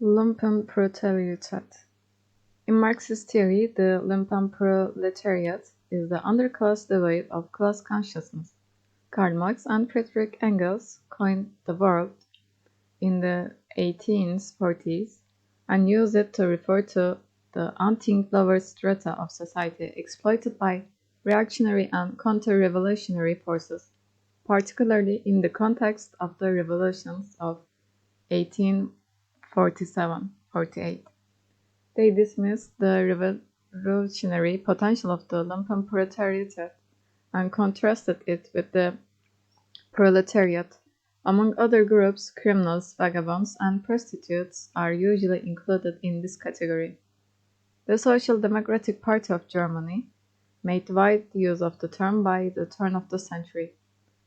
Lumpenproletariat. In Marxist theory, the lumpenproletariat is the underclass devoid of class consciousness. Karl Marx and Friedrich Engels coined the word in the 1840s and used it to refer to the unthinked lower strata of society exploited by reactionary and counter-revolutionary forces, particularly in the context of the revolutions of 1847-48. They dismissed the revolutionary potential of the lumpenproletariat and contrasted it with the proletariat. Among other groups, criminals, vagabonds, and prostitutes are usually included in this category. The Social Democratic Party of Germany made wide use of the term by the turn of the century.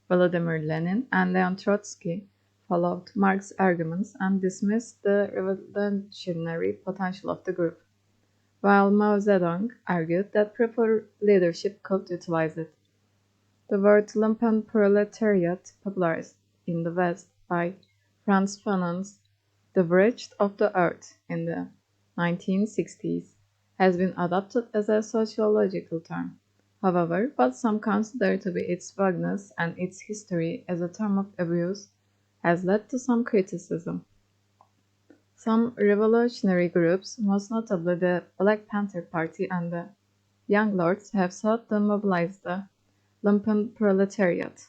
Vladimir Lenin and Leon Trotsky followed Marx's arguments and dismissed the revolutionary potential of the group, while Mao Zedong argued that proper leadership could utilize it. The word lumpenproletariat, popularized in the West by Frantz Fanon's The Wretched of the Earth in the 1960s, has been adopted as a sociological term. However, what some consider to be its vagueness and its history as a term of abuse has led to some criticism. Some revolutionary groups, most notably the Black Panther Party and the Young Lords, have sought to mobilize the lumpenproletariat.